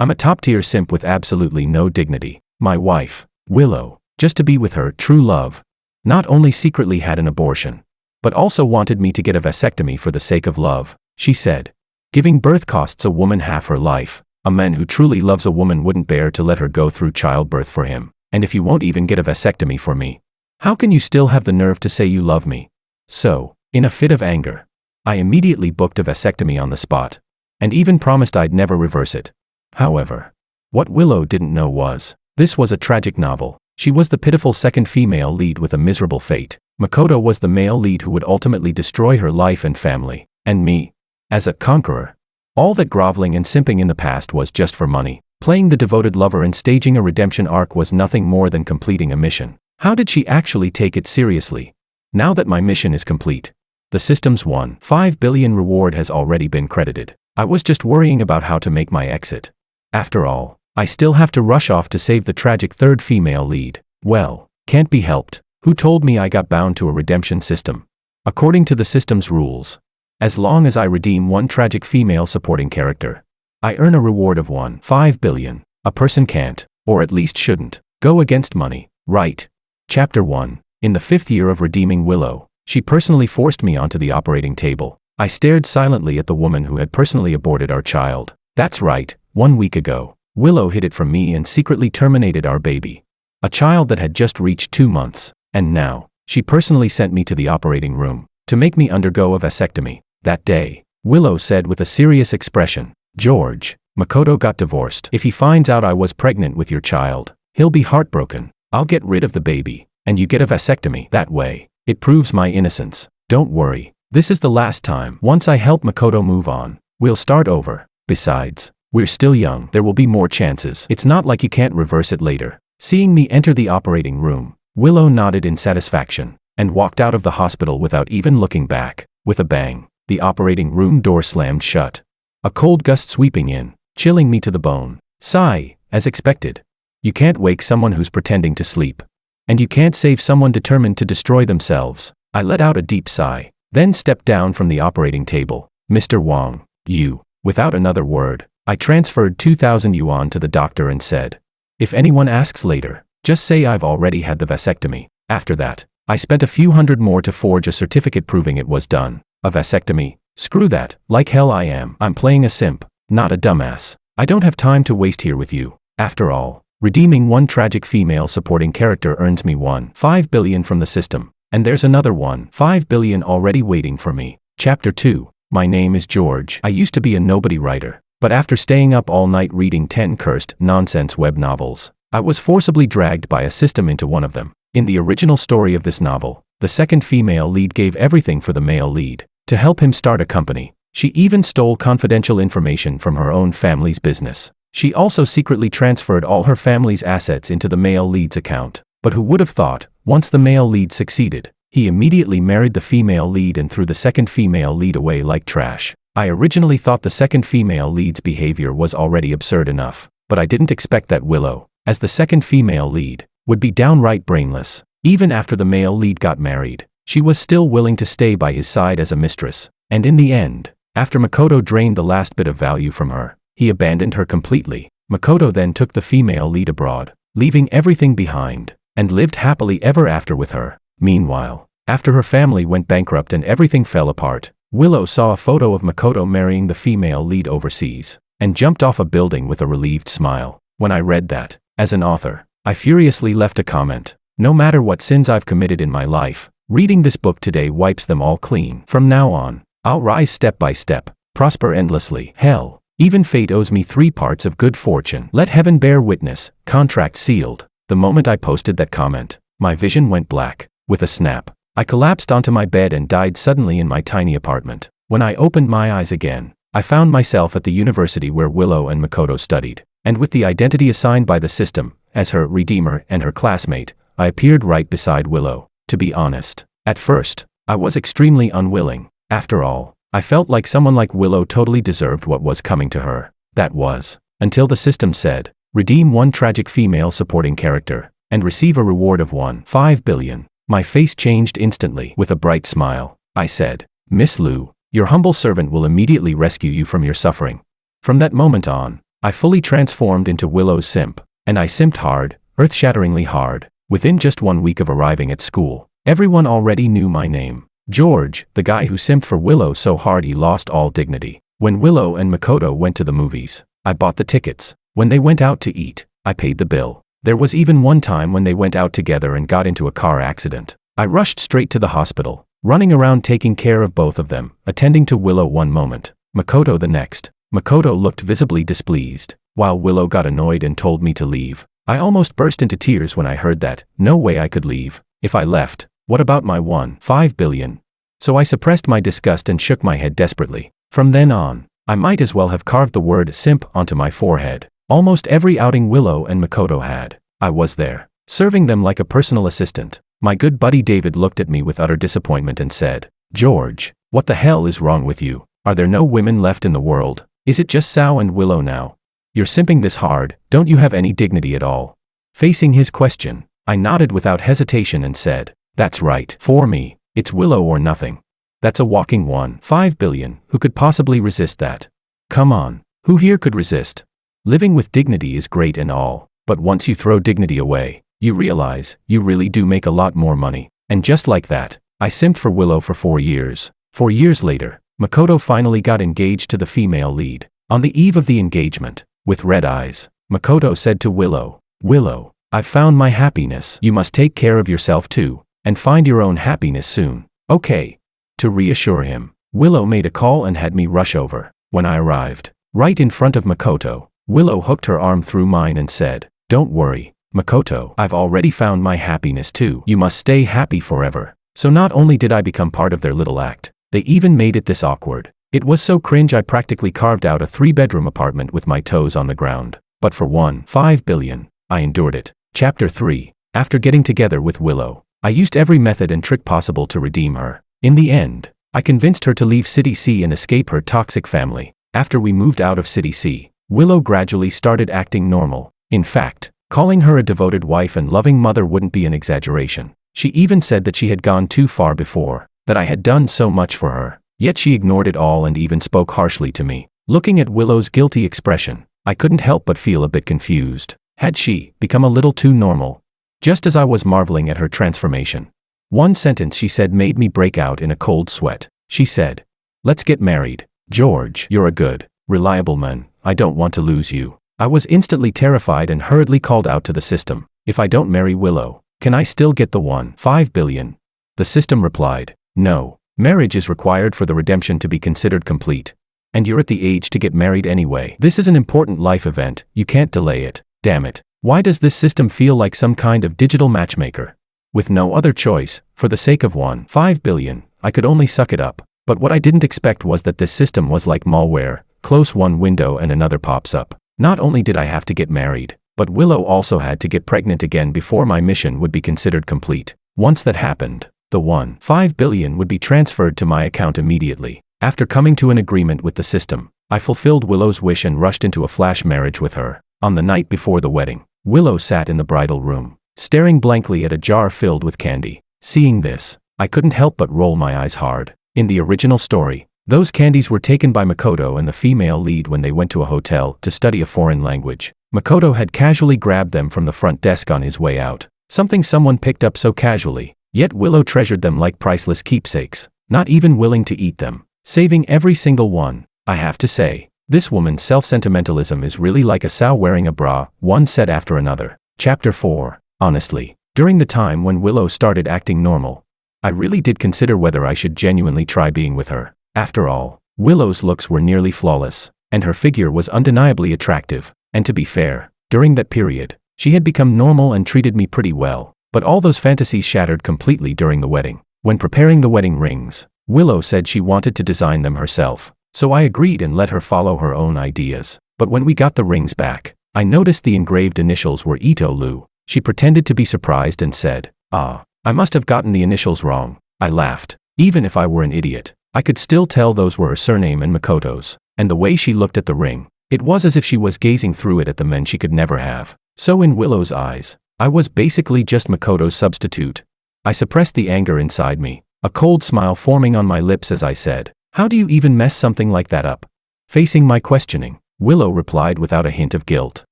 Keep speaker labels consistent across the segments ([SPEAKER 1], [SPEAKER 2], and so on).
[SPEAKER 1] I'm a top-tier simp with absolutely no dignity. My wife, Willow, just to be with her true love, not only secretly had an abortion, but also wanted me to get a vasectomy for the sake of love, she said. Giving birth costs a woman half her life. A man who truly loves a woman wouldn't bear to let her go through childbirth for him. And if you won't even get a vasectomy for me, how can you still have the nerve to say you love me? So, in a fit of anger, I immediately booked a vasectomy on the spot, and even promised I'd never reverse it. However, what Willow didn't know was, this was a tragic novel. She was the pitiful second female lead with a miserable fate. Makoto was the male lead who would ultimately destroy her life and family, and me, as a conqueror. All that groveling and simping in the past was just for money. Playing the devoted lover and staging a redemption arc was nothing more than completing a mission. How did she actually take it seriously? Now that my mission is complete, the system's $1.5 billion reward has already been credited. I was just worrying about how to make my exit. After all, I still have to rush off to save the tragic third female lead. Well, can't be helped. Who told me I got bound to a redemption system? According to the system's rules, as long as I redeem one tragic female supporting character, I earn a reward of $1.5 billion. A person can't, or at least shouldn't, go against money, right? Chapter 1. In the 5th year of redeeming Willow, she personally forced me onto the operating table. I stared silently at the woman who had personally aborted our child. That's right, 1 week ago, Willow hid it from me and secretly terminated our baby. A child that had just reached 2 months, and now, she personally sent me to the operating room to make me undergo a vasectomy. That day, Willow said with a serious expression, "George, Makoto got divorced. If he finds out I was pregnant with your child, he'll be heartbroken. I'll get rid of the baby, and you get a vasectomy. That way, it proves my innocence. Don't worry, this is the last time. Once I help Makoto move on, we'll start over. Besides, we're still young. There will be more chances. It's not like you can't reverse it later." Seeing me enter the operating room, Willow nodded in satisfaction, and walked out of the hospital without even looking back. With a bang, the operating room door slammed shut. A cold gust sweeping in, chilling me to the bone. Sigh, as expected. You can't wake someone who's pretending to sleep. And you can't save someone determined to destroy themselves. I let out a deep sigh, then stepped down from the operating table. "Mr. Wong, you." Without another word, I transferred 2,000 yuan to the doctor and said, "If anyone asks later, just say I've already had the vasectomy." After that, I spent a few hundred more to forge a certificate proving it was done. A vasectomy? Screw that, like hell I am. I'm playing a simp, not a dumbass. I don't have time to waste here with you. After all, redeeming one tragic female supporting character earns me $1.5 billion from the system, and there's another $1.5 billion already waiting for me. Chapter 2. My name is George. I used to be a nobody writer, but after staying up all night reading 10 cursed nonsense web novels, I was forcibly dragged by a system into one of them. In the original story of this novel, the second female lead gave everything for the male lead to help him start a company. She even stole confidential information from her own family's business. She also secretly transferred all her family's assets into the male lead's account. But who would have thought, once the male lead succeeded, he immediately married the female lead and threw the second female lead away like trash. I originally thought the second female lead's behavior was already absurd enough, but I didn't expect that Willow, as the second female lead, would be downright brainless. Even after the male lead got married, she was still willing to stay by his side as a mistress. And in the end, after Makoto drained the last bit of value from her, he abandoned her completely. Makoto then took the female lead abroad, leaving everything behind, and lived happily ever after with her. Meanwhile, after her family went bankrupt and everything fell apart, Willow saw a photo of Makoto marrying the female lead overseas, and jumped off a building with a relieved smile. When I read that, as an author, I furiously left a comment. No matter what sins I've committed in my life, reading this book today wipes them all clean. From now on, I'll rise step by step, prosper endlessly. Hell, even fate owes me 3 parts of good fortune. Let heaven bear witness, contract sealed. The moment I posted that comment, my vision went black. With a snap, I collapsed onto my bed and died suddenly in my tiny apartment. When I opened my eyes again, I found myself at the university where Willow and Makoto studied, and with the identity assigned by the system, as her redeemer and her classmate, I appeared right beside Willow. To be honest, at first, I was extremely unwilling. After all, I felt like someone like Willow totally deserved what was coming to her. That was, until the system said, redeem one tragic female supporting character, and receive a reward of $1.5 billion. My face changed instantly. With a bright smile, I said, "Miss Liu, your humble servant will immediately rescue you from your suffering." From that moment on, I fully transformed into Willow's simp, and I simped hard, earth-shatteringly hard. Within just 1 week of arriving at school, everyone already knew my name. George, the guy who simped for Willow so hard he lost all dignity. When Willow and Makoto went to the movies, I bought the tickets. When they went out to eat, I paid the bill. There was even one time when they went out together and got into a car accident. I rushed straight to the hospital, running around taking care of both of them, attending to Willow one moment, Makoto the next. Makoto looked visibly displeased, while Willow got annoyed and told me to leave. I almost burst into tears when I heard that. No way I could leave. If I left, what about my 1.5 billion? So I suppressed my disgust and shook my head desperately. From then on, I might as well have carved the word simp onto my forehead. Almost every outing Willow and Makoto had, I was there, serving them like a personal assistant. My good buddy David looked at me with utter disappointment and said, "George, what the hell is wrong with you? Are there no women left in the world? Is it just Sao and Willow now? You're simping this hard, don't you have any dignity at all?" Facing his question, I nodded without hesitation and said, "That's right. For me, it's Willow or nothing. That's a walking 1.5 billion. Who could possibly resist that? Come on, who here could resist? Living with dignity is great and all, but once you throw dignity away, you realize you really do make a lot more money." And just like that, I simped for Willow for 4 years. 4 years later, Makoto finally got engaged to the female lead. On the eve of the engagement, with red eyes, Makoto said to Willow, "Willow, I've found my happiness. You must take care of yourself too, and find your own happiness soon, okay?" To reassure him, Willow made a call and had me rush over. When I arrived, right in front of Makoto, Willow hooked her arm through mine and said, "Don't worry, Makoto, I've already found my happiness too. You must stay happy forever." So not only did I become part of their little act, they even made it this awkward. It was so cringe I practically carved out a 3-bedroom apartment with my toes on the ground. But for 1.5 billion, I endured it. Chapter 3. After getting together with Willow, I used every method and trick possible to redeem her. In the end, I convinced her to leave City C and escape her toxic family. After we moved out of City C, Willow gradually started acting normal. In fact, calling her a devoted wife and loving mother wouldn't be an exaggeration. She even said that she had gone too far before, that I had done so much for her. Yet she ignored it all and even spoke harshly to me. Looking at Willow's guilty expression, I couldn't help but feel a bit confused. Had she become a little too normal? Just as I was marveling at her transformation, one sentence she said made me break out in a cold sweat. She said, "Let's get married. George, you're a good, reliable man. I don't want to lose you." I was instantly terrified and hurriedly called out to the system, "If I don't marry Willow, can I still get the 1.5 billion? The system replied, "No. Marriage is required for the redemption to be considered complete. And you're at the age to get married anyway. This is an important life event, you can't delay it." Damn it. Why does this system feel like some kind of digital matchmaker? With no other choice, for the sake of 1.5 billion, I could only suck it up. But what I didn't expect was that this system was like malware. Close one window and another pops up. Not only did I have to get married, but Willow also had to get pregnant again before my mission would be considered complete. Once that happened, the 1.5 billion would be transferred to my account immediately. After coming to an agreement with the system, I fulfilled Willow's wish and rushed into a flash marriage with her. On the night before the wedding, Willow sat in the bridal room, staring blankly at a jar filled with candy. Seeing this, I couldn't help but roll my eyes hard. In the original story, those candies were taken by Makoto and the female lead when they went to a hotel to study a foreign language. Makoto had casually grabbed them from the front desk on his way out, something someone picked up so casually. Yet Willow treasured them like priceless keepsakes, not even willing to eat them, saving every single one. I have to say, this woman's self-sentimentalism is really like a sow wearing a bra, one set after another. Chapter 4. Honestly, during the time when Willow started acting normal, I really did consider whether I should genuinely try being with her. After all, Willow's looks were nearly flawless, and her figure was undeniably attractive. And to be fair, during that period, she had become normal and treated me pretty well. But all those fantasies shattered completely during the wedding. When preparing the wedding rings, Willow said she wanted to design them herself, so I agreed and let her follow her own ideas. But when we got the rings back, I noticed the engraved initials were Ito Lu. She pretended to be surprised and said, "Ah, I must have gotten the initials wrong." I laughed. Even if I were an idiot, I could still tell those were her surname and Makoto's, and the way she looked at the ring, it was as if she was gazing through it at the men she could never have. So in Willow's eyes, I was basically just Makoto's substitute. I suppressed the anger inside me, a cold smile forming on my lips as I said, "How do you even mess something like that up?" Facing my questioning, Willow replied without a hint of guilt.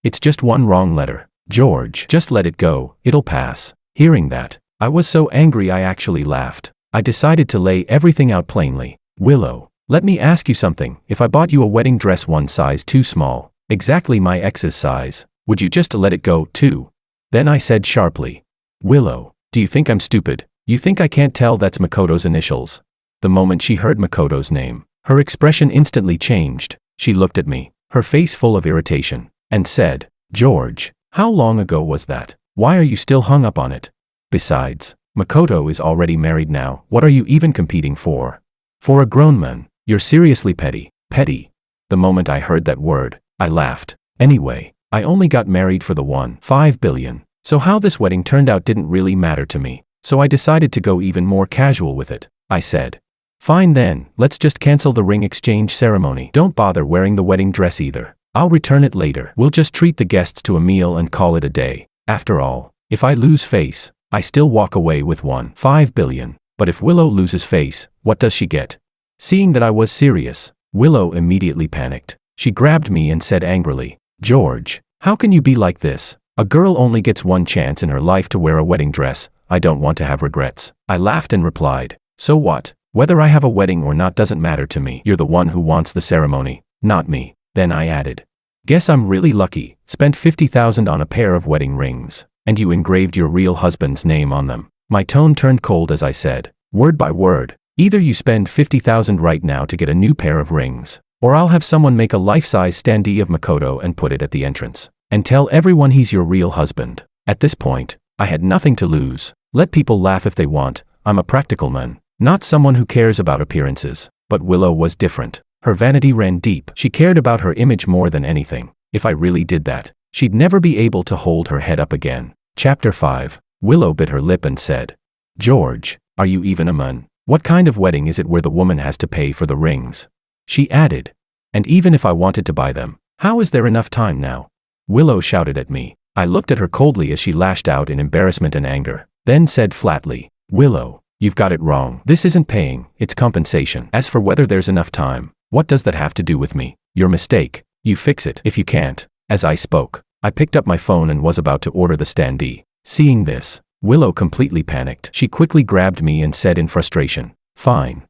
[SPEAKER 1] It's just one wrong letter. George, just let it go, it'll pass. Hearing that, I was so angry I actually laughed. I decided to lay everything out plainly. Willow, let me ask you something. If I bought you a wedding dress one size too small, exactly my ex's size, would you just let it go too? Then I said sharply, Willow, do you think I'm stupid? You think I can't tell that's Makoto's initials? The moment she heard Makoto's name, her expression instantly changed. She looked at me, her face full of irritation, and said, George, how long ago was that? Why are you still hung up on it? Besides, Makoto is already married now. What are you even competing for? For a grown man, you're seriously petty. Petty. The moment I heard that word, I laughed. Anyway, I only got married for the 1.5 billion. So how this wedding turned out didn't really matter to me. So I decided to go even more casual with it. I said, fine then, let's just cancel the ring exchange ceremony. Don't bother wearing the wedding dress either. I'll return it later. We'll just treat the guests to a meal and call it a day. After all, if I lose face, I still walk away with 1.5 billion. But if Willow loses face, what does she get? Seeing that I was serious, Willow immediately panicked. She grabbed me and said angrily, George, how can you be like this? A girl only gets one chance in her life to wear a wedding dress. I don't want to have regrets. I laughed and replied, so what? Whether I have a wedding or not doesn't matter to me. You're the one who wants the ceremony, not me. Then I added, guess I'm really lucky. Spent 50,000 on a pair of wedding rings, and you engraved your real husband's name on them. My tone turned cold as I said, word by word, either you spend 50,000 right now to get a new pair of rings, or I'll have someone make a life-size standee of Makoto and put it at the entrance, and tell everyone he's your real husband. At this point, I had nothing to lose. Let people laugh if they want. I'm a practical man, not someone who cares about appearances. But Willow was different. Her vanity ran deep. She cared about her image more than anything. If I really did that, she'd never be able to hold her head up again. Chapter 5. Willow bit her lip and said, George, are you even a man? What kind of wedding is it where the woman has to pay for the rings? She added, and even if I wanted to buy them, how is there enough time now? Willow shouted at me. I looked at her coldly as she lashed out in embarrassment and anger, then said flatly, Willow, you've got it wrong. This isn't paying, it's compensation. As for whether there's enough time, what does that have to do with me? Your mistake. You fix it if you can't. As I spoke, I picked up my phone and was about to order the standee. Seeing this, Willow completely panicked. She quickly grabbed me and said in frustration, fine,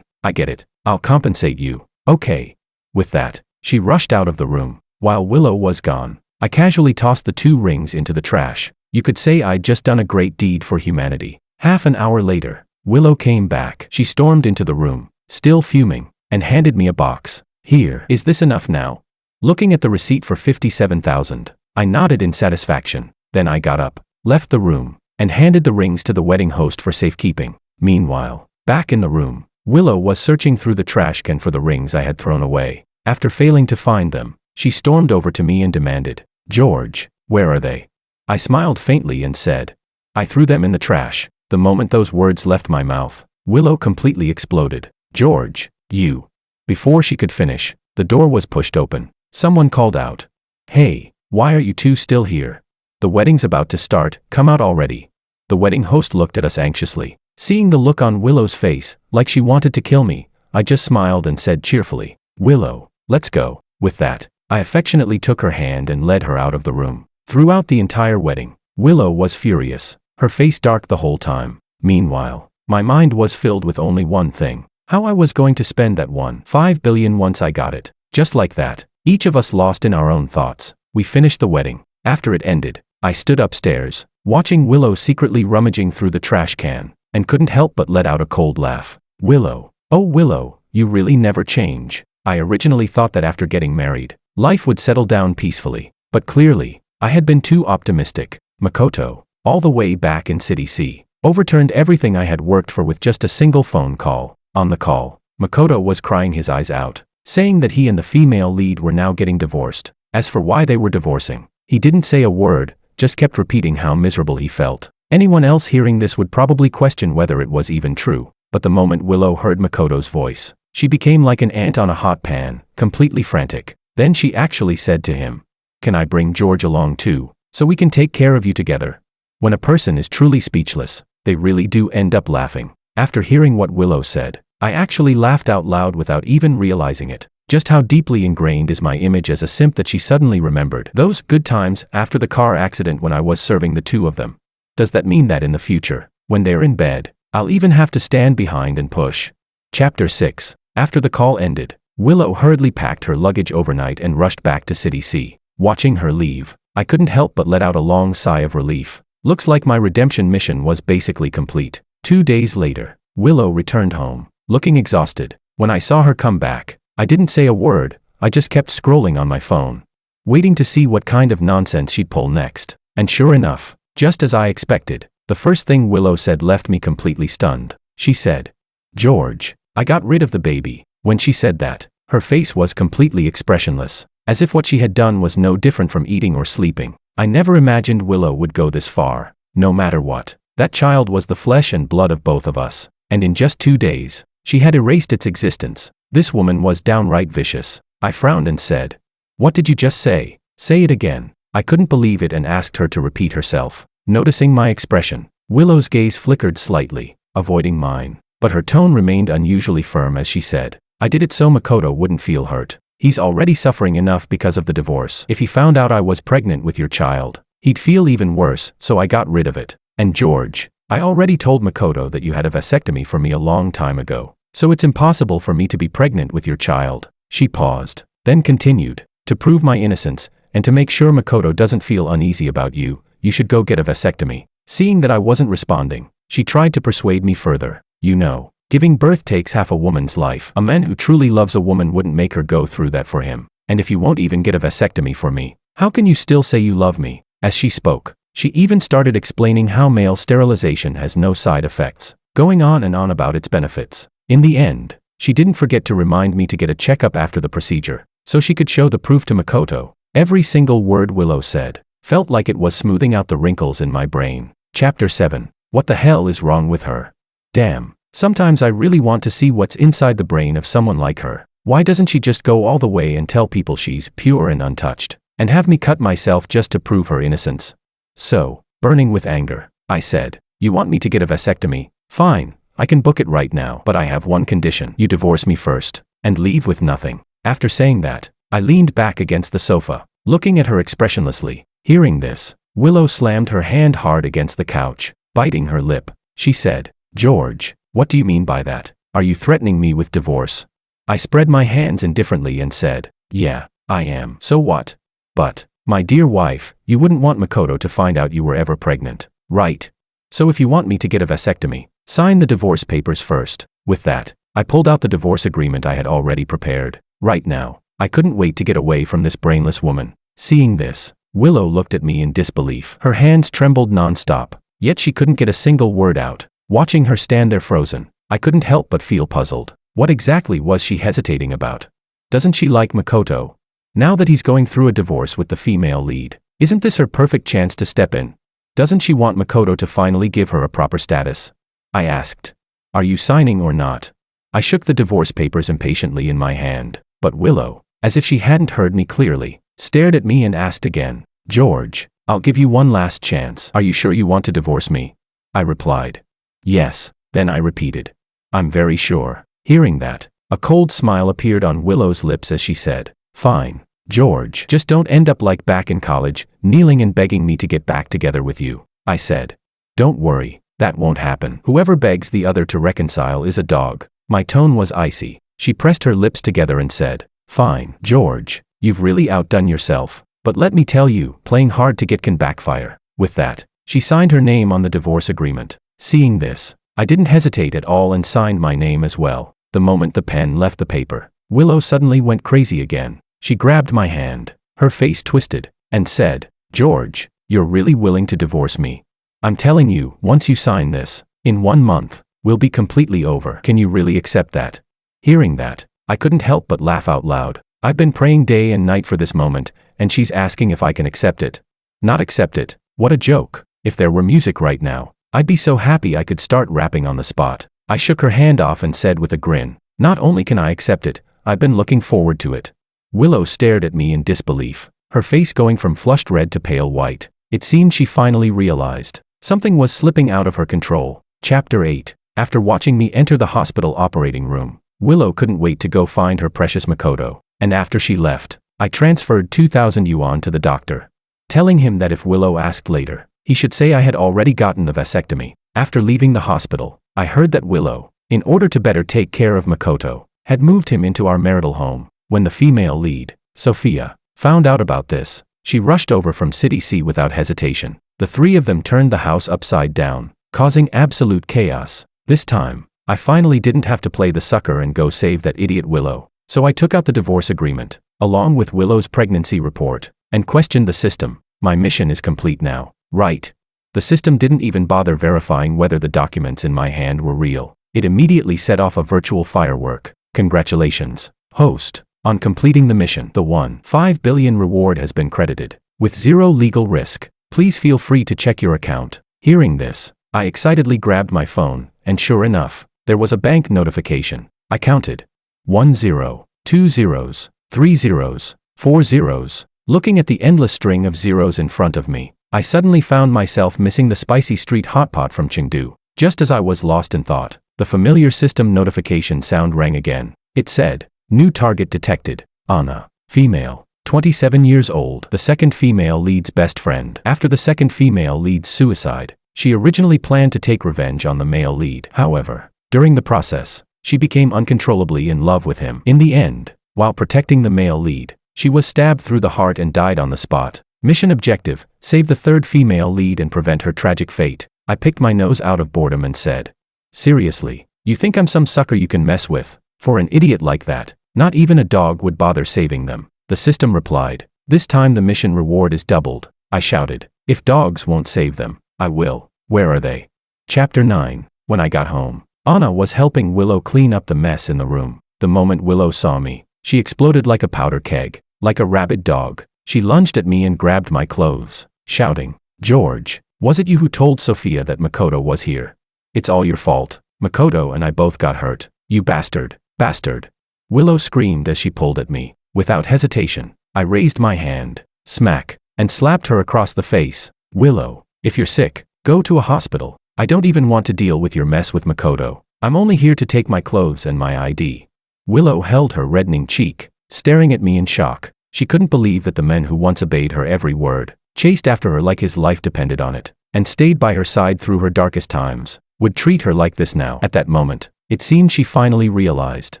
[SPEAKER 1] I get it. I'll compensate you. Okay. With that, she rushed out of the room. While Willow was gone, I casually tossed the 2 rings into the trash. You could say I'd just done a great deed for humanity. Half an hour later, Willow came back. She stormed into the room, still fuming, and handed me a box. Here, is this enough now? Looking at the receipt for 57,000, I nodded in satisfaction. Then I got up, left the room, and handed the rings to the wedding host for safekeeping. Meanwhile, back in the room, Willow was searching through the trash can for the rings I had thrown away. After failing to find them, she stormed over to me and demanded, George, where are they? I smiled faintly and said, I threw them in the trash. The moment those words left my mouth, Willow completely exploded. George, you. Before she could finish, the door was pushed open. Someone called out, hey, why are you two still here? The wedding's about to start, come out already. The wedding host looked at us anxiously. Seeing the look on Willow's face, like she wanted to kill me, I just smiled and said cheerfully, Willow, let's go. With that, I affectionately took her hand and led her out of the room. Throughout the entire wedding, Willow was furious, her face dark the whole time. Meanwhile, my mind was filled with only one thing, how I was going to spend that 1.5 billion once I got it. Just like that, each of us lost in our own thoughts. We finished the wedding. After it ended, I stood upstairs, watching Willow secretly rummaging through the trash can, and couldn't help but let out a cold laugh. Willow, oh Willow, you really never change. I originally thought that after getting married, life would settle down peacefully, but clearly, I had been too optimistic. Makoto, all the way back in City C, overturned everything I had worked for with just a single phone call. On the call, Makoto was crying his eyes out, saying that he and the female lead were now getting divorced. As for why they were divorcing, he didn't say a word, just kept repeating how miserable he felt. Anyone else hearing this would probably question whether it was even true, but the moment Willow heard Makoto's voice, she became like an ant on a hot pan, completely frantic. Then she actually said to him, can I bring George along too, so we can take care of you together? When a person is truly speechless, they really do end up laughing. After hearing what Willow said, I actually laughed out loud without even realizing it. Just how deeply ingrained is my image as a simp that she suddenly remembered those good times after the car accident when I was serving the two of them. Does that mean that in the future, when they're in bed, I'll even have to stand behind and push? Chapter 6. After the call ended, Willow hurriedly packed her luggage overnight and rushed back to City C. Watching her leave, I couldn't help but let out a long sigh of relief. Looks like my redemption mission was basically complete. 2 days later, Willow returned home, looking exhausted. When I saw her come back, I didn't say a word, I just kept scrolling on my phone, waiting to see what kind of nonsense she'd pull next. And sure enough, just as I expected, the first thing Willow said left me completely stunned. She said, "George, I got rid of the baby." When she said that, her face was completely expressionless, as if what she had done was no different from eating or sleeping. I never imagined Willow would go this far. No matter what, that child was the flesh and blood of both of us, and in just 2 days, she had erased its existence. This woman was downright vicious. I frowned and said, "What did you just say? Say it again." I couldn't believe it and asked her to repeat herself. Noticing my expression, Willow's gaze flickered slightly, avoiding mine, but her tone remained unusually firm as she said, "I did it so Makoto wouldn't feel hurt. He's already suffering enough because of the divorce. If he found out I was pregnant with your child, he'd feel even worse, so I got rid of it. And George, I already told Makoto that you had a vasectomy for me a long time ago, so it's impossible for me to be pregnant with your child." She paused, then continued, "To prove my innocence, and to make sure Makoto doesn't feel uneasy about you, you should go get a vasectomy." Seeing that I wasn't responding, she tried to persuade me further. "You know, giving birth takes half a woman's life. A man who truly loves a woman wouldn't make her go through that for him. And if you won't even get a vasectomy for me, how can you still say you love me?" As she spoke, she even started explaining how male sterilization has no side effects, going on and on about its benefits. In the end, she didn't forget to remind me to get a checkup after the procedure, so she could show the proof to Makoto. Every single word Willow said felt like it was smoothing out the wrinkles in my brain. Chapter 7. What the hell is wrong with her? Damn, sometimes I really want to see what's inside the brain of someone like her. Why doesn't she just go all the way and tell people she's pure and untouched, and have me cut myself just to prove her innocence? So, burning with anger, I said, "You want me to get a vasectomy? Fine, I can book it right now, but I have one condition. You divorce me first, and leave with nothing." After saying that, I leaned back against the sofa, looking at her expressionlessly. Hearing this, Willow slammed her hand hard against the couch, biting her lip. She said, "George, what do you mean by that? Are you threatening me with divorce?" I spread my hands indifferently and said, "Yeah, I am." "So what?" "But, my dear wife, you wouldn't want Makoto to find out you were ever pregnant, right? So if you want me to get a vasectomy, sign the divorce papers first." With that, I pulled out the divorce agreement I had already prepared. Right now, I couldn't wait to get away from this brainless woman. Seeing this, Willow looked at me in disbelief. Her hands trembled non-stop, yet she couldn't get a single word out. Watching her stand there frozen, I couldn't help but feel puzzled. What exactly was she hesitating about? Doesn't she like Makoto? Now that he's going through a divorce with the female lead, isn't this her perfect chance to step in? Doesn't she want Makoto to finally give her a proper status? I asked, "Are you signing or not?" I shook the divorce papers impatiently in my hand, but Willow, as if she hadn't heard me clearly, stared at me and asked again, "George, I'll give you one last chance. Are you sure you want to divorce me?" I replied, "Yes." Then I repeated, "I'm very sure." Hearing that, a cold smile appeared on Willow's lips as she said, "Fine, George, just don't end up like back in college, kneeling and begging me to get back together with you." I said, "Don't worry, that won't happen. Whoever begs the other to reconcile is a dog." My tone was icy. She pressed her lips together and said, "Fine, George, you've really outdone yourself, but let me tell you, playing hard to get can backfire." With that, she signed her name on the divorce agreement. Seeing this, I didn't hesitate at all and signed my name as well. The moment the pen left the paper, Willow suddenly went crazy again. She grabbed my hand, her face twisted, and said, "George, you're really willing to divorce me? I'm telling you, once you sign this, in 1 month, we'll be completely over. Can you really accept that?" Hearing that, I couldn't help but laugh out loud. I've been praying day and night for this moment, and she's asking if I can accept it. Not accept it? What a joke. If there were music right now, I'd be so happy I could start rapping on the spot. I shook her hand off and said with a grin, "Not only can I accept it, I've been looking forward to it." Willow stared at me in disbelief, her face going from flushed red to pale white. It seemed she finally realized something was slipping out of her control. Chapter 8. After watching me enter the hospital operating room, Willow couldn't wait to go find her precious Makoto, and after she left, I transferred 2,000 yuan to the doctor, telling him that if Willow asked later, he should say I had already gotten the vasectomy. After leaving the hospital, I heard that Willow, in order to better take care of Makoto, had moved him into our marital home. When the female lead, Sophia, found out about this, she rushed over from City C without hesitation. The three of them turned the house upside down, causing absolute chaos. This time, I finally didn't have to play the sucker and go save that idiot Willow, so I took out the divorce agreement, along with Willow's pregnancy report, and questioned the system. My mission is complete now, right? The system didn't even bother verifying whether the documents in my hand were real. It immediately set off a virtual firework. Congratulations, host, on completing the mission. The 1.5 billion reward has been credited, with zero legal risk. Please feel free to check your account. Hearing this, I excitedly grabbed my phone, and sure enough, there was a bank notification. I counted 1 0, 2 zeros, 3 zeros, 4 zeros. Looking at the endless string of zeros in front of me, I suddenly found myself missing the spicy street hotpot from Chengdu. Just as I was lost in thought, the familiar system notification sound rang again. It said, "New target detected, Anna, female, 27 years old, the second female lead's best friend." After the second female lead's suicide, she originally planned to take revenge on the male lead. However, during the process, she became uncontrollably in love with him. In the end, while protecting the male lead, she was stabbed through the heart and died on the spot. Mission objective, save the third female lead and prevent her tragic fate. I picked my nose out of boredom and said, "Seriously, you think I'm some sucker you can mess with? For an idiot like that, not even a dog would bother saving them." The system replied, "This time the mission reward is doubled." I shouted, "If dogs won't save them, I will." Where are they? Chapter 9. When I got home, Anna was helping Willow clean up the mess in the room. The moment Willow saw me, she exploded like a powder keg. Like a rabid dog, she lunged at me and grabbed my clothes, shouting, "George, was it you who told Sophia that Makoto was here? It's all your fault. Makoto and I both got hurt. You bastard, bastard." Willow screamed as she pulled at me. Without hesitation, I raised my hand, smack, and slapped her across the face. "Willow, if you're sick, go to a hospital. I don't even want to deal with your mess with Makoto. I'm only here to take my clothes and my ID." Willow held her reddening cheek, staring at me in shock. She couldn't believe that the man who once obeyed her every word, chased after her like his life depended on it, and stayed by her side through her darkest times, would treat her like this now. At that moment, it seemed she finally realized,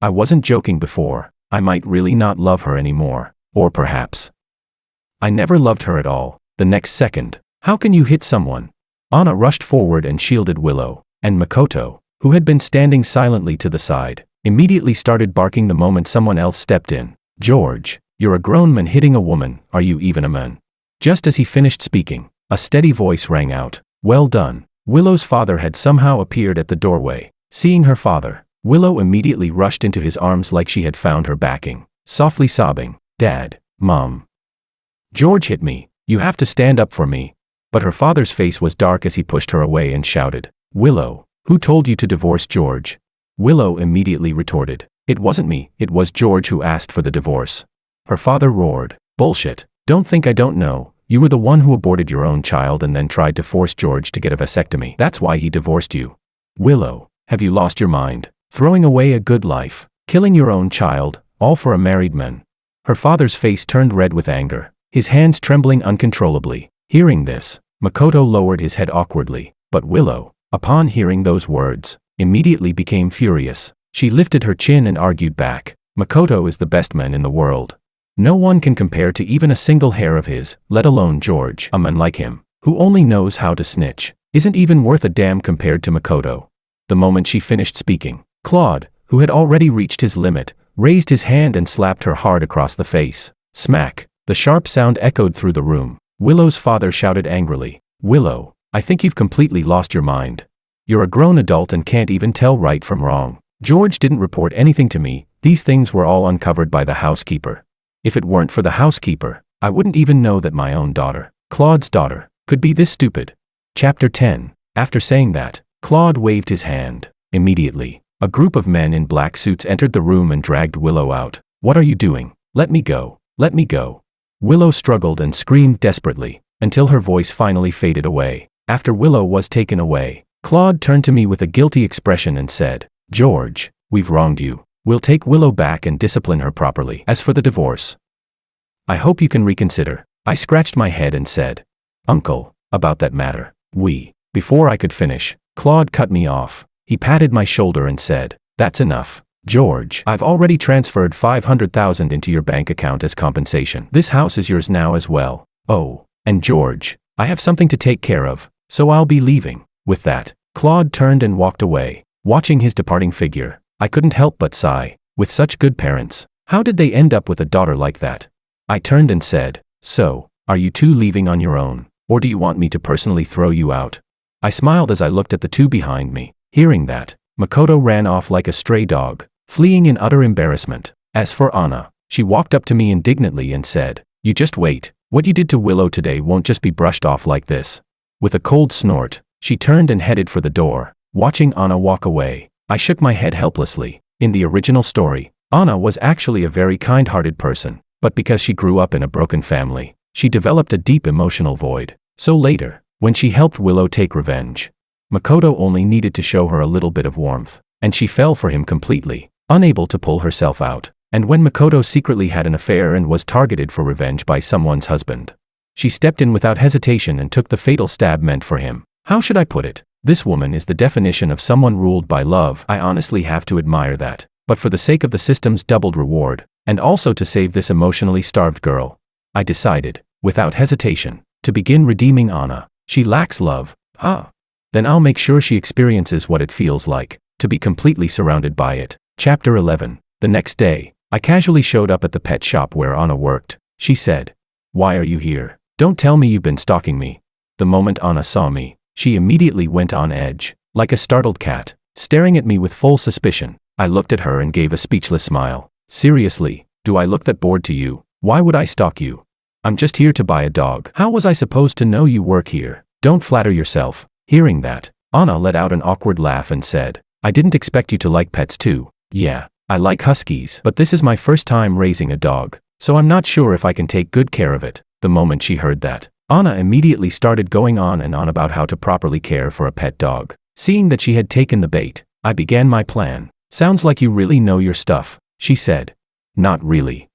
[SPEAKER 1] I wasn't joking before. I might really not love her anymore. Or perhaps I never loved her at all. The next second, "How can you hit someone?" Anna rushed forward and shielded Willow, and Makoto, who had been standing silently to the side, immediately started barking the moment someone else stepped in. "George, you're a grown man hitting a woman, are you even a man?" Just as he finished speaking, a steady voice rang out, "Well done." Willow's father had somehow appeared at the doorway. Seeing her father, Willow immediately rushed into his arms like she had found her backing, softly sobbing, "Dad, Mom. George hit me, you have to stand up for me." But her father's face was dark as he pushed her away and shouted, "Willow, who told you to divorce George?" Willow immediately retorted, "It wasn't me, it was George who asked for the divorce." Her father roared, "Bullshit, don't think I don't know. You were the one who aborted your own child and then tried to force George to get a vasectomy. That's why he divorced you. Willow, have you lost your mind? Throwing away a good life, killing your own child, all for a married man." Her father's face turned red with anger, his hands trembling uncontrollably. Hearing this, Makoto lowered his head awkwardly, but Willow, upon hearing those words, immediately became furious. She lifted her chin and argued back, "Makoto is the best man in the world. No one can compare to even a single hair of his, let alone George. A man like him, who only knows how to snitch, isn't even worth a damn compared to Makoto." The moment she finished speaking, Claude, who had already reached his limit, raised his hand and slapped her hard across the face. Smack! The sharp sound echoed through the room. Willow's father shouted angrily, "Willow, I think you've completely lost your mind. You're a grown adult and can't even tell right from wrong. George didn't report anything to me. These things were all uncovered by the housekeeper. If it weren't for the housekeeper, I wouldn't even know that my own daughter, Claude's daughter, could be this stupid." Chapter 10. After saying that, Claude waved his hand. Immediately, a group of men in black suits entered the room and dragged Willow out. "What are you doing? Let me go. Let me go." Willow struggled and screamed desperately, until her voice finally faded away. After Willow was taken away, Claude turned to me with a guilty expression and said, "George, we've wronged you. We'll take Willow back and discipline her properly. As for the divorce, I hope you can reconsider. I scratched my head and said, Uncle, about that matter, Before I could finish, Claude cut me off. He patted my shoulder and said, that's enough, George. I've already transferred $500,000 into your bank account as compensation. This house is yours now as well. Oh, and George, I have something to take care of, so I'll be leaving. With that, Claude turned and walked away. Watching his departing figure, I couldn't help but sigh. With such good parents, how did they end up with a daughter like that? I turned and said, so, are you two leaving on your own, or do you want me to personally throw you out? I smiled as I looked at the two behind me. Hearing that, Makoto ran off like a stray dog, fleeing in utter embarrassment. As for Anna, she walked up to me indignantly and said, you just wait, what you did to Willow today won't just be brushed off like this. With a cold snort, she turned and headed for the door. Watching Anna walk away, I shook my head helplessly. In the original story, Anna was actually a very kind-hearted person, but because she grew up in a broken family, she developed a deep emotional void. So later, when she helped Willow take revenge, Makoto only needed to show her a little bit of warmth, and she fell for him completely, unable to pull herself out. And when Makoto secretly had an affair and was targeted for revenge by someone's husband, she stepped in without hesitation and took the fatal stab meant for him. How should I put it? This woman is the definition of someone ruled by love. I honestly have to admire that. But for the sake of the system's doubled reward, and also to save this emotionally starved girl, I decided, without hesitation, to begin redeeming Anna. She lacks love. Then I'll make sure she experiences what it feels like to be completely surrounded by it. Chapter 11. The next day, I casually showed up at the pet shop where Anna worked. She said, why are you here? Don't tell me you've been stalking me. The moment Anna saw me, she immediately went on edge, like a startled cat, staring at me with full suspicion. I looked at her and gave a speechless smile. Seriously, do I look that bored to you? Why would I stalk you? I'm just here to buy a dog. How was I supposed to know you work here? Don't flatter yourself. Hearing that, Anna let out an awkward laugh and said, I didn't expect you to like pets too. Yeah, I like huskies, but this is my first time raising a dog, so I'm not sure if I can take good care of it. The moment she heard that, Anna immediately started going on and on about how to properly care for a pet dog. Seeing that she had taken the bait, I began my plan. Sounds like you really know your stuff, she said. Not really.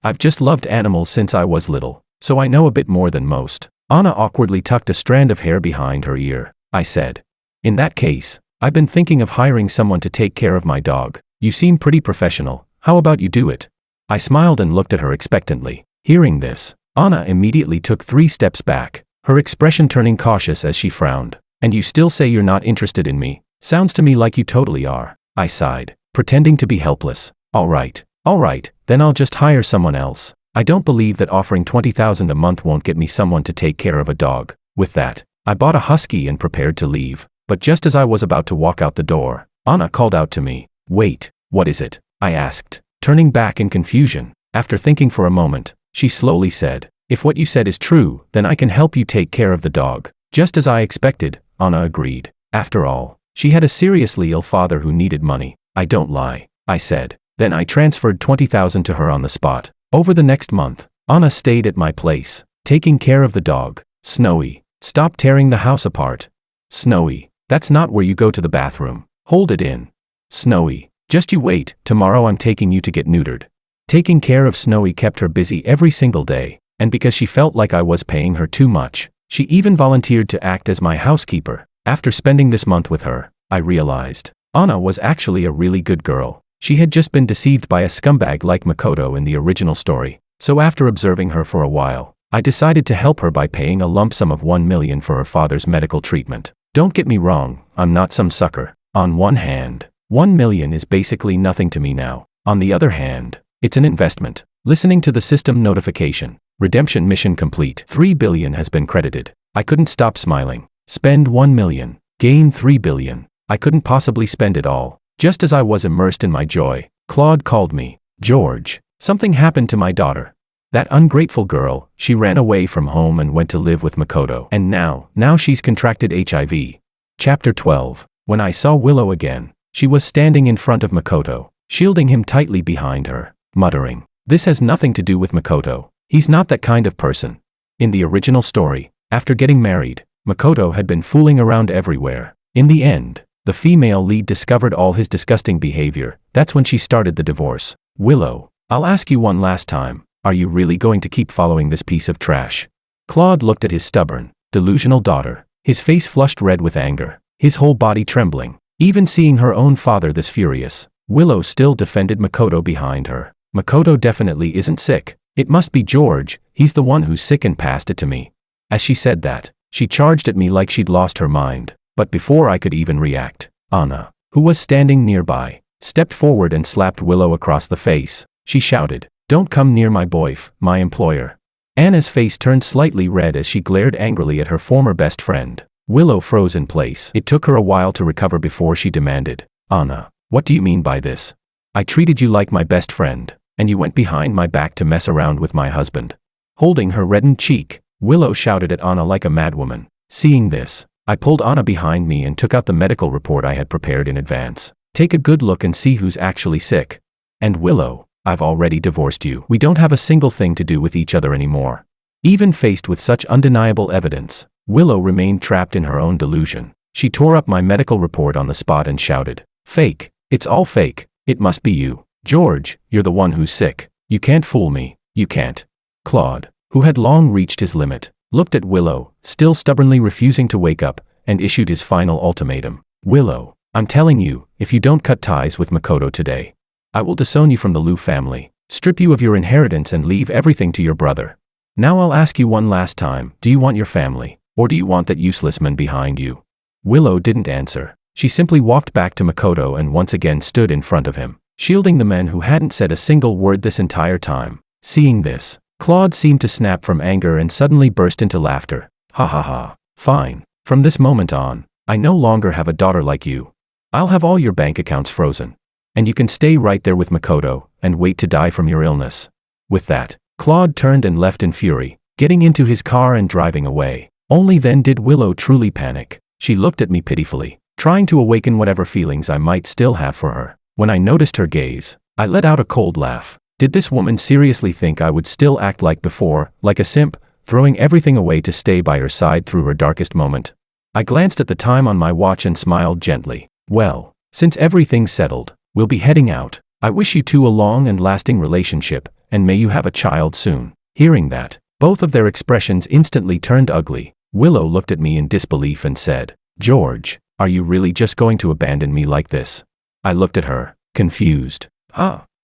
[SPEAKER 1] I've just loved animals since I was little, so I know a bit more than most. Anna awkwardly tucked a strand of hair behind her ear. I said, in that case, I've been thinking of hiring someone to take care of my dog. You seem pretty professional. How about you do it? I smiled and looked at her expectantly. Hearing this, Anna immediately took 3 steps back, her expression turning cautious as she frowned. And you still say you're not interested in me? Sounds to me like you totally are. I sighed, pretending to be helpless. All right, then I'll just hire someone else. I don't believe that offering $20,000 a month won't get me someone to take care of a dog. With that, I bought a husky and prepared to leave. But just as I was about to walk out the door, Anna called out to me. Wait, what is it? I asked, turning back in confusion. After thinking for a moment, she slowly said, if what you said is true, then I can help you take care of the dog. Just as I expected, Anna agreed. After all, she had a seriously ill father who needed money. I don't lie, I said. Then I transferred $20,000 to her on the spot. Over the next month, Anna stayed at my place, taking care of the dog. Snowy, stop tearing the house apart. Snowy, that's not where you go to the bathroom. Hold it in. Snowy, just you wait, tomorrow I'm taking you to get neutered. Taking care of Snowy kept her busy every single day, and because she felt like I was paying her too much, she even volunteered to act as my housekeeper. After spending this month with her, I realized Anna was actually a really good girl. She had just been deceived by a scumbag like Makoto in the original story, so after observing her for a while, I decided to help her by paying a lump sum of $1 million for her father's medical treatment. Don't get me wrong, I'm not some sucker. On one hand, $1 million is basically nothing to me now. On the other hand, it's an investment. Listening to the system notification, redemption mission complete. $3 billion has been credited. I couldn't stop smiling. Spend $1 million, gain $3 billion. I couldn't possibly spend it all. Just as I was immersed in my joy, Claude called me. George, something happened to my daughter. That ungrateful girl, she ran away from home and went to live with Makoto. And now she's contracted HIV. Chapter 12. When I saw Willow again, she was standing in front of Makoto, shielding him tightly behind her, muttering, this has nothing to do with Makoto. He's not that kind of person. In the original story, after getting married, Makoto had been fooling around everywhere. In the end, The female lead discovered all his disgusting behavior. That's when she started the divorce. Willow, I'll ask you one last time. Are you really going to keep following this piece of trash? Claude looked at his stubborn, delusional daughter, his face flushed red with anger, his whole body trembling. Even seeing her own father this furious, Willow still defended Makoto behind her. Makoto definitely isn't sick. It must be George, he's the one who's sick and passed it to me. As she said that, she charged at me like she'd lost her mind. But before I could even react, Anna, who was standing nearby, stepped forward and slapped Willow across the face. She shouted, "Don't come near my boyf, my employer." Anna's face turned slightly red as she glared angrily at her former best friend. Willow froze in place. It took her a while to recover before she demanded, "Anna, what do you mean by this? I treated you like my best friend, and you went behind my back to mess around with my husband." Holding her reddened cheek, Willow shouted at Anna like a madwoman. Seeing this, I pulled Anna behind me and took out the medical report I had prepared in advance. "Take a good look and see who's actually sick. And Willow, I've already divorced you. We don't have a single thing to do with each other anymore." Even faced with such undeniable evidence, Willow remained trapped in her own delusion. She tore up my medical report on the spot and shouted, "Fake. It's all fake. It must be you. George, you're the one who's sick. You can't fool me. You can't." Claude, who had long reached his limit, looked at Willow, still stubbornly refusing to wake up, and issued his final ultimatum. "Willow, I'm telling you, if you don't cut ties with Makoto today, I will disown you from the Liu family, strip you of your inheritance and leave everything to your brother. Now I'll ask you one last time, do you want your family, or do you want that useless man behind you?" Willow didn't answer. She simply walked back to Makoto and once again stood in front of him, shielding the man who hadn't said a single word this entire time. Seeing this, Claude seemed to snap from anger and suddenly burst into laughter. "Ha ha ha. Fine. From this moment on, I no longer have a daughter like you. I'll have all your bank accounts frozen. And you can stay right there with Makoto and wait to die from your illness." With that, Claude turned and left in fury, getting into his car and driving away. Only then did Willow truly panic. She looked at me pitifully, trying to awaken whatever feelings I might still have for her. When I noticed her gaze, I let out a cold laugh. Did this woman seriously think I would still act like before, like a simp, throwing everything away to stay by her side through her darkest moment? I glanced at the time on my watch and smiled gently. "Well, since everything's settled, we'll be heading out. I wish you two a long and lasting relationship, and may you have a child soon." Hearing that, both of their expressions instantly turned ugly. Willow looked at me in disbelief and said, "George, are you really just going to abandon me like this?" I looked at her, confused.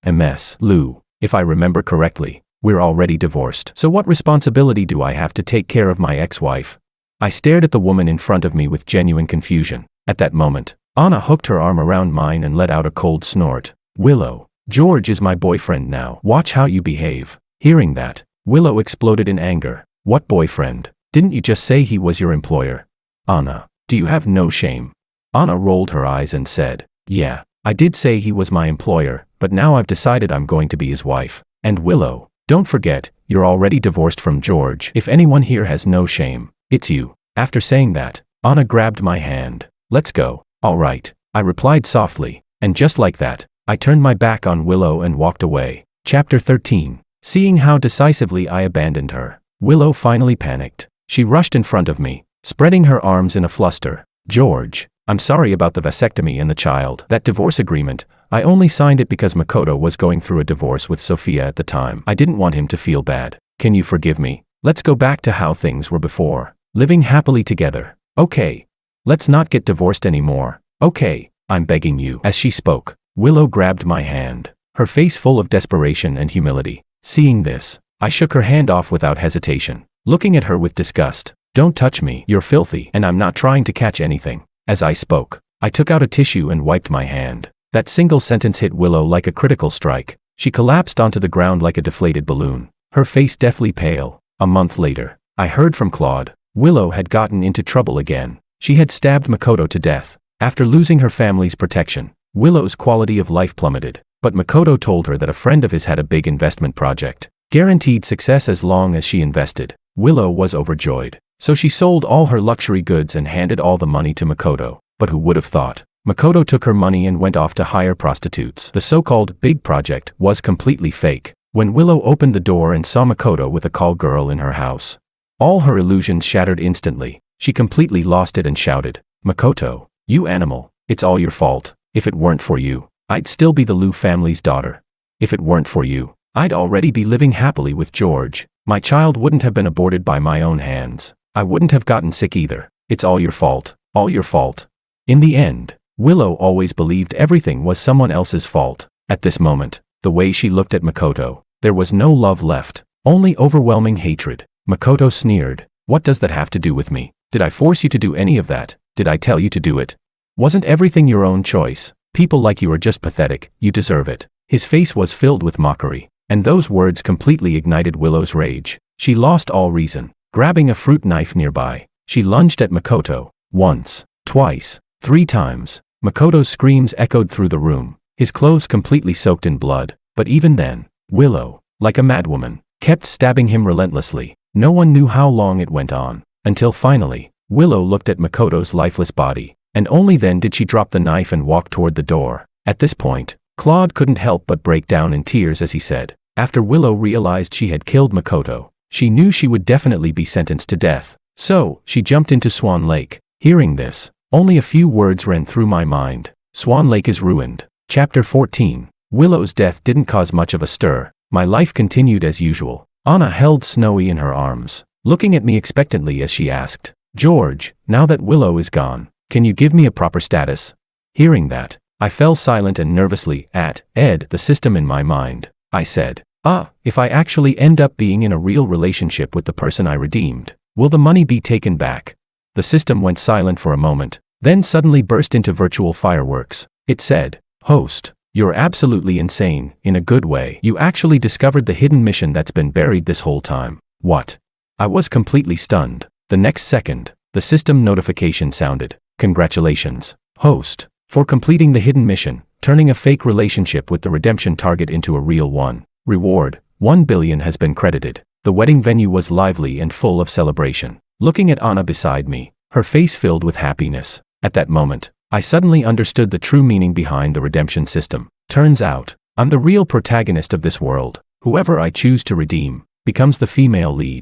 [SPEAKER 1] MS, Lou, if I remember correctly, we're already divorced. So what responsibility do I have to take care of my ex-wife? I stared at the woman in front of me with genuine confusion. At that moment, Anna hooked her arm around mine and let out a cold snort. "Willow, George is my boyfriend now. Watch how you behave." Hearing that, Willow exploded in anger. "What boyfriend? Didn't you just say he was your employer? Anna, do you have no shame?" Anna rolled her eyes and said, "Yeah, I did say he was my employer, but now I've decided I'm going to be his wife. And Willow, don't forget, you're already divorced from George. If anyone here has no shame, it's you." After saying that, Anna grabbed my hand. "Let's go." "All right," I replied softly, and just like that, I turned my back on Willow and walked away. Chapter 13. Seeing how decisively I abandoned her, Willow finally panicked. She rushed in front of me, spreading her arms in a fluster. "George, I'm sorry about the vasectomy and the child. That divorce agreement, I only signed it because Makoto was going through a divorce with Sophia at the time. I didn't want him to feel bad. Can you forgive me? Let's go back to how things were before, living happily together. Okay. Let's not get divorced anymore. Okay, I'm begging you." As she spoke, Willow grabbed my hand, her face full of desperation and humility. Seeing this, I shook her hand off without hesitation, looking at her with disgust. "Don't touch me. You're filthy, and I'm not trying to catch anything." As I spoke, I took out a tissue and wiped my hand. That single sentence hit Willow like a critical strike. She collapsed onto the ground like a deflated balloon, her face deathly pale. A month later, I heard from Claude. Willow had gotten into trouble again. She had stabbed Makoto to death. After losing her family's protection, Willow's quality of life plummeted. But Makoto told her that a friend of his had a big investment project, guaranteed success as long as she invested. Willow was overjoyed. So she sold all her luxury goods and handed all the money to Makoto. But who would have thought? Makoto took her money and went off to hire prostitutes. The so-called big project was completely fake. When Willow opened the door and saw Makoto with a call girl in her house, all her illusions shattered instantly. She completely lost it and shouted, "Makoto, you animal, It's all your fault. If it weren't for you, I'd still be the Liu family's daughter. If it weren't for you, I'd already be living happily with George. My child wouldn't have been aborted by my own hands. I wouldn't have gotten sick either. It's all your fault. All your fault. In the end, Willow always believed everything was someone else's fault. At this moment, the way she looked at Makoto, there was no love left, only overwhelming hatred. Makoto sneered. What does that have to do with me? Did I force you to do any of that? Did I tell you to do it? Wasn't everything your own choice? People like you are just pathetic. You deserve it. His face was filled with mockery, and those words completely ignited Willow's rage. She lost all reason. Grabbing a fruit knife nearby, she lunged at Makoto. Once, twice, 3 times. Makoto's screams echoed through the room, his clothes completely soaked in blood. But even then, Willow, like a madwoman, kept stabbing him relentlessly. No one knew how long it went on, until finally, Willow looked at Makoto's lifeless body, and only then did she drop the knife and walk toward the door. At this point, Claude couldn't help but break down in tears as he said, after Willow realized she had killed Makoto, she knew she would definitely be sentenced to death. So, she jumped into Swan Lake. Hearing this, only a few words ran through my mind. Swan Lake is ruined. Chapter 14. Willow's death didn't cause much of a stir. My life continued as usual. Anna held Snowy in her arms, looking at me expectantly as she asked, George, now that Willow is gone, can you give me a proper status? Hearing that, I fell silent and nervously at Ed, the system in my mind. I said, if I actually end up being in a real relationship with the person I redeemed, will the money be taken back? The system went silent for a moment, then suddenly burst into virtual fireworks. It said, Host, you're absolutely insane, in a good way. You actually discovered the hidden mission that's been buried this whole time. What? I was completely stunned. The next second, the system notification sounded. Congratulations, Host, for completing the hidden mission, turning a fake relationship with the redemption target into a real one. Reward, 1 billion has been credited. The wedding venue was lively and full of celebration. Looking at Anna beside me, her face filled with happiness. At that moment, I suddenly understood the true meaning behind the redemption system. Turns out, I'm the real protagonist of this world. Whoever I choose to redeem becomes the female lead.